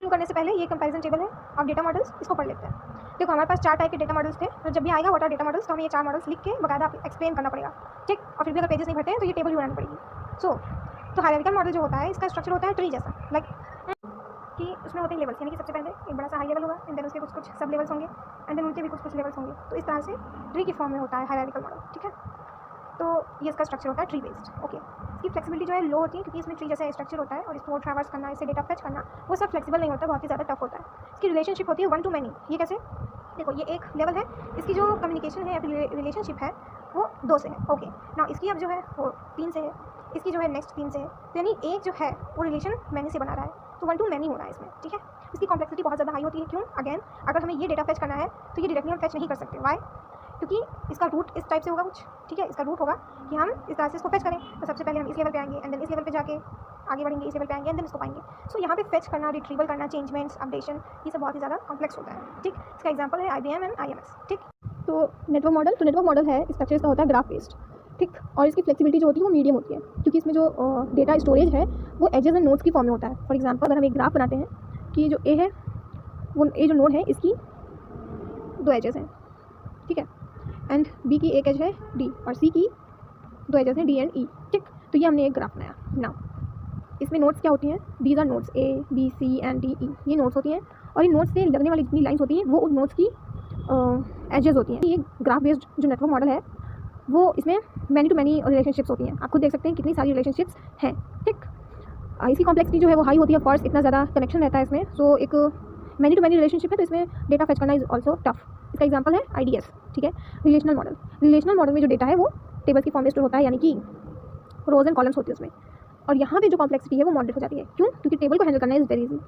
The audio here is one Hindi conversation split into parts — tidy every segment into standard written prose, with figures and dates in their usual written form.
शुरू करने से पहले ये कंपैरिजन टेबल है और डेटा मॉडल्स, इसको पढ़ लेते हैं। देखो हमारे पास 4 टाइप के डेटा मॉडल्स थे, तो जब भी आएगा व्हाट आर डेटा मॉडल्स तो हमें ये 4 मॉडल्स लिख के बकायदा एक्सप्लेन करना पड़ेगा, ठीक। और फिर भी अगर पेजेस नहीं भरते हैं तो ये टेबल भी बनानी पड़ेगी। तो हायरार्किकल मॉडल जो होता है इसका स्ट्रक्चर होता है ट्री जैसा, लाइक कि उसमें होते हैं लेवल्स, यानी कि सबसे पहले एक बड़ा सा हाई लेवल होगा एंड देन उसके कुछ सब लेवल्स होंगे एंड देन उनके भी कुछ लेवल्स होंगे। तो इस तरह से ट्री की फॉर्म में होता है हायरार्किकल मॉडल, ठीक है। तो ये इसका स्ट्रक्चर होता है ट्री बेस्ड, ओके। इसकी फ्लेक्सिबिलिटी जो है लो होती है क्योंकि इसमें ट्री जैसा स्ट्रक्चर होता है और इसको ट्रैवर्स करना, इससे डेटा फेच करना वो सब फ्लेक्सिबल नहीं होता, बहुत ही ज़्यादा टफ होता है। इसकी रिलेशनशिप होती है 1 to many। ये कैसे? देखो ये एक लेवल है, इसकी जो कम्युनिकेशन है या रिलेशनशिप है वो 2 से है, ओके ना। इसकी अब जो है वो 3 से है, इसकी जो है नेक्स्ट 3 से है, तो यानी एक जो है वो रिलेशन मैनी से बना रहा है, तो 1 to many हो रहा है इसमें, ठीक है। इसकी कॉम्प्लेक्सिटी बहुत ज़्यादा हाई होती है, क्यों? अगेन अगर हमें ये डेटा फेच करना है तो ये डायरेक्टली हम फेच नहीं कर सकते, वाई? क्योंकि इसका रूट इस टाइप से होगा कुछ, ठीक है। इसका रूट होगा कि हम इस तरह से इसको फेच करें, तो सबसे पहले हम इस लेवल पे आएंगे एंड देन इस लेवल पे जाके आगे बढ़ेंगे, इस लेवल पे आएंगे एंड देन इसको पाएंगे। सो यहाँ पे फेच करना, रिट्रीवल करना, चेंजमेंट्स, अपडेशन, ये सब बहुत ही ज़्यादा कॉम्प्लेक्स होता है, ठीक। इसका एग्जाम्पल है IBM एंड IMS, ठीक। तो नेटवर्क मॉडल है, स्ट्रक्चर इसका होता है ग्राफ बेस्ड, ठीक। और इसकी फ्लेक्सिबिलिटी जो होती है वो मीडियम होती है क्योंकि इसमें जो डेटा स्टोरेज है वो एजेस एंड नोड्स की फॉर्म में होता है। फॉर एग्जाम्पल अगर हम एक ग्राफ बनाते हैं कि जो ए है वो ए जो नोड है इसकी 2 एजेस हैं, ठीक है, एंड बी की एक एज है डी और सी की 2 एजेस हैं डी एंड ई, ठीक। तो ये हमने एक ग्राफ बनाया। नाउ इसमें नोड्स क्या होती हैं? These are nodes A B C and D E, ये नोड्स होती हैं और इन नोड्स से लगने वाली जितनी लाइन्स होती हैं वो उन नोड्स की एजेस होती हैं। ये ग्राफ बेस्ड जो नेटवर्क मॉडल है वो इसमें मैनी टू मैनी रिलेशनशिप्स होती हैं। आप खुद देख सकते हैं कितनी सारी रिलेशनशिप्स हैं, ठीक। इसकी कॉम्प्लेक्सिटी जो है वो हाई होती है, ऑफ कोर्स इतना ज़्यादा कनेक्शन रहता है इसमें, सो एक मैनी टू मैनी रिलेशनशिप है तो इसमें डेटा फेच करना इज ऑल्सो टफ। इसका एग्जांपल है IDS, ठीक है, रिलेशनल मॉडल। रिलेशनल मॉडल में जो डेटा है वो टेबल्स की फॉर्म में स्टोर होता है, यानी कि रोज एंड कॉलम्स होती है उसमें, और यहाँ पे जो कॉम्प्लेक्सिटी है वो मॉडरेट हो जाती है। क्यों? क्योंकि टेबल को हैंडल करना is very easy,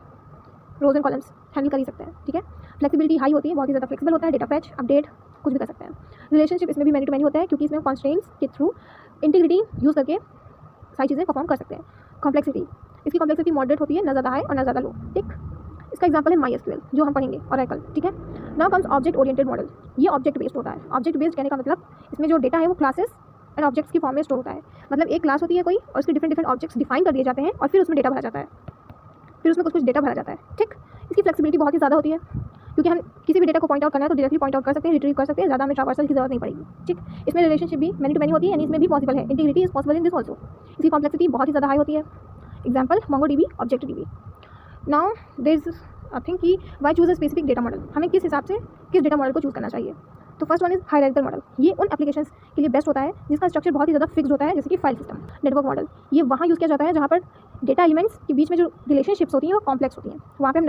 rows and columns handle कर ही सकते हैं, ठीक है। फ्लेक्सिबिलिटी हाई होती है, बहुत ही ज़्यादा फ्लेक्सिबल होता है, डेटा फैच अपडेट कुछ भी कर सकते हैं। रिलेशनशिप इसमें भी मैनी टू मैनी होता है क्योंकि इसमें कॉन्स्ट्रेंट्स के थ्रू इंटीग्रिटी यूज़ करके सारी चीज़ें परफॉर्म कर सकते हैं। कॉम्प्लेक्सिटी, इसकी कॉम्प्लेक्सिटी मॉडरेट होती है, ना ज़्यादा हाई और ना ज़्यादा लो, ठीक। इसका एग्जांपल है MySQL जो हम पढ़ेंगे, Oracle, ठीक है। Now comes object oriented model. ये ऑब्जेक्ट बेस्ड होता है। ऑब्जेक्ट बेस्ड कहने का मतलब इसमें जो डेटा है वो क्लासेस एंड ऑब्जेक्ट्स की फॉर्म में स्टोर होता है। मतलब एक क्लास होती है कोई और उसके डिफरेंट ऑब्जेक्ट्स डिफाइन कर दिए जाते हैं और फिर उसमें डेटा भरा जाता है, फिर उसमें कुछ डेटा भरा जाता है, ठीक। इसकी फ्लेक्सिबिलिटी बहुत ही ज़्यादा होती है क्योंकि हम किसी भी डेटा को पॉइंट आउट करना है तो डायरेक्टली पॉइंट आउट कर सकते हैं, रिट्रीव कर सकते हैं, ज़्यादा हमें ट्रावर्सल की जरूरत नहीं पड़ेगी, ठीक। इसमें रिलेशनशिप भी मैनी टू मैनी होती है, यानी इसमें भी पॉसिबल है, integrity is possible in this also. इसकी कॉम्प्लेक्सिटी बहुत ही ज़्यादा हाई होती है। Example MongoDB, ObjectDB। Now there is I think कि why choose a specific data model, हमें किस हिसाब से किस डेटा मॉडल को चूज़ करना चाहिए। तो first one is hierarchical model. ये उन एप्लीकेशंस के लिए बेस्ट होता है जिसका स्ट्रक्चर बहुत ही ज़्यादा फिक्स्ड होता है, जैसे कि फाइल सिस्टम। नेटवर्क मॉडल ये वहाँ यूज़ किया जाता है जहाँ पर डेटा एलिमेंट्स के बीच में जो रिलेशनशिप्स होती हैं वो कॉम्प्लेक्स होती हैं, वहाँ पे हम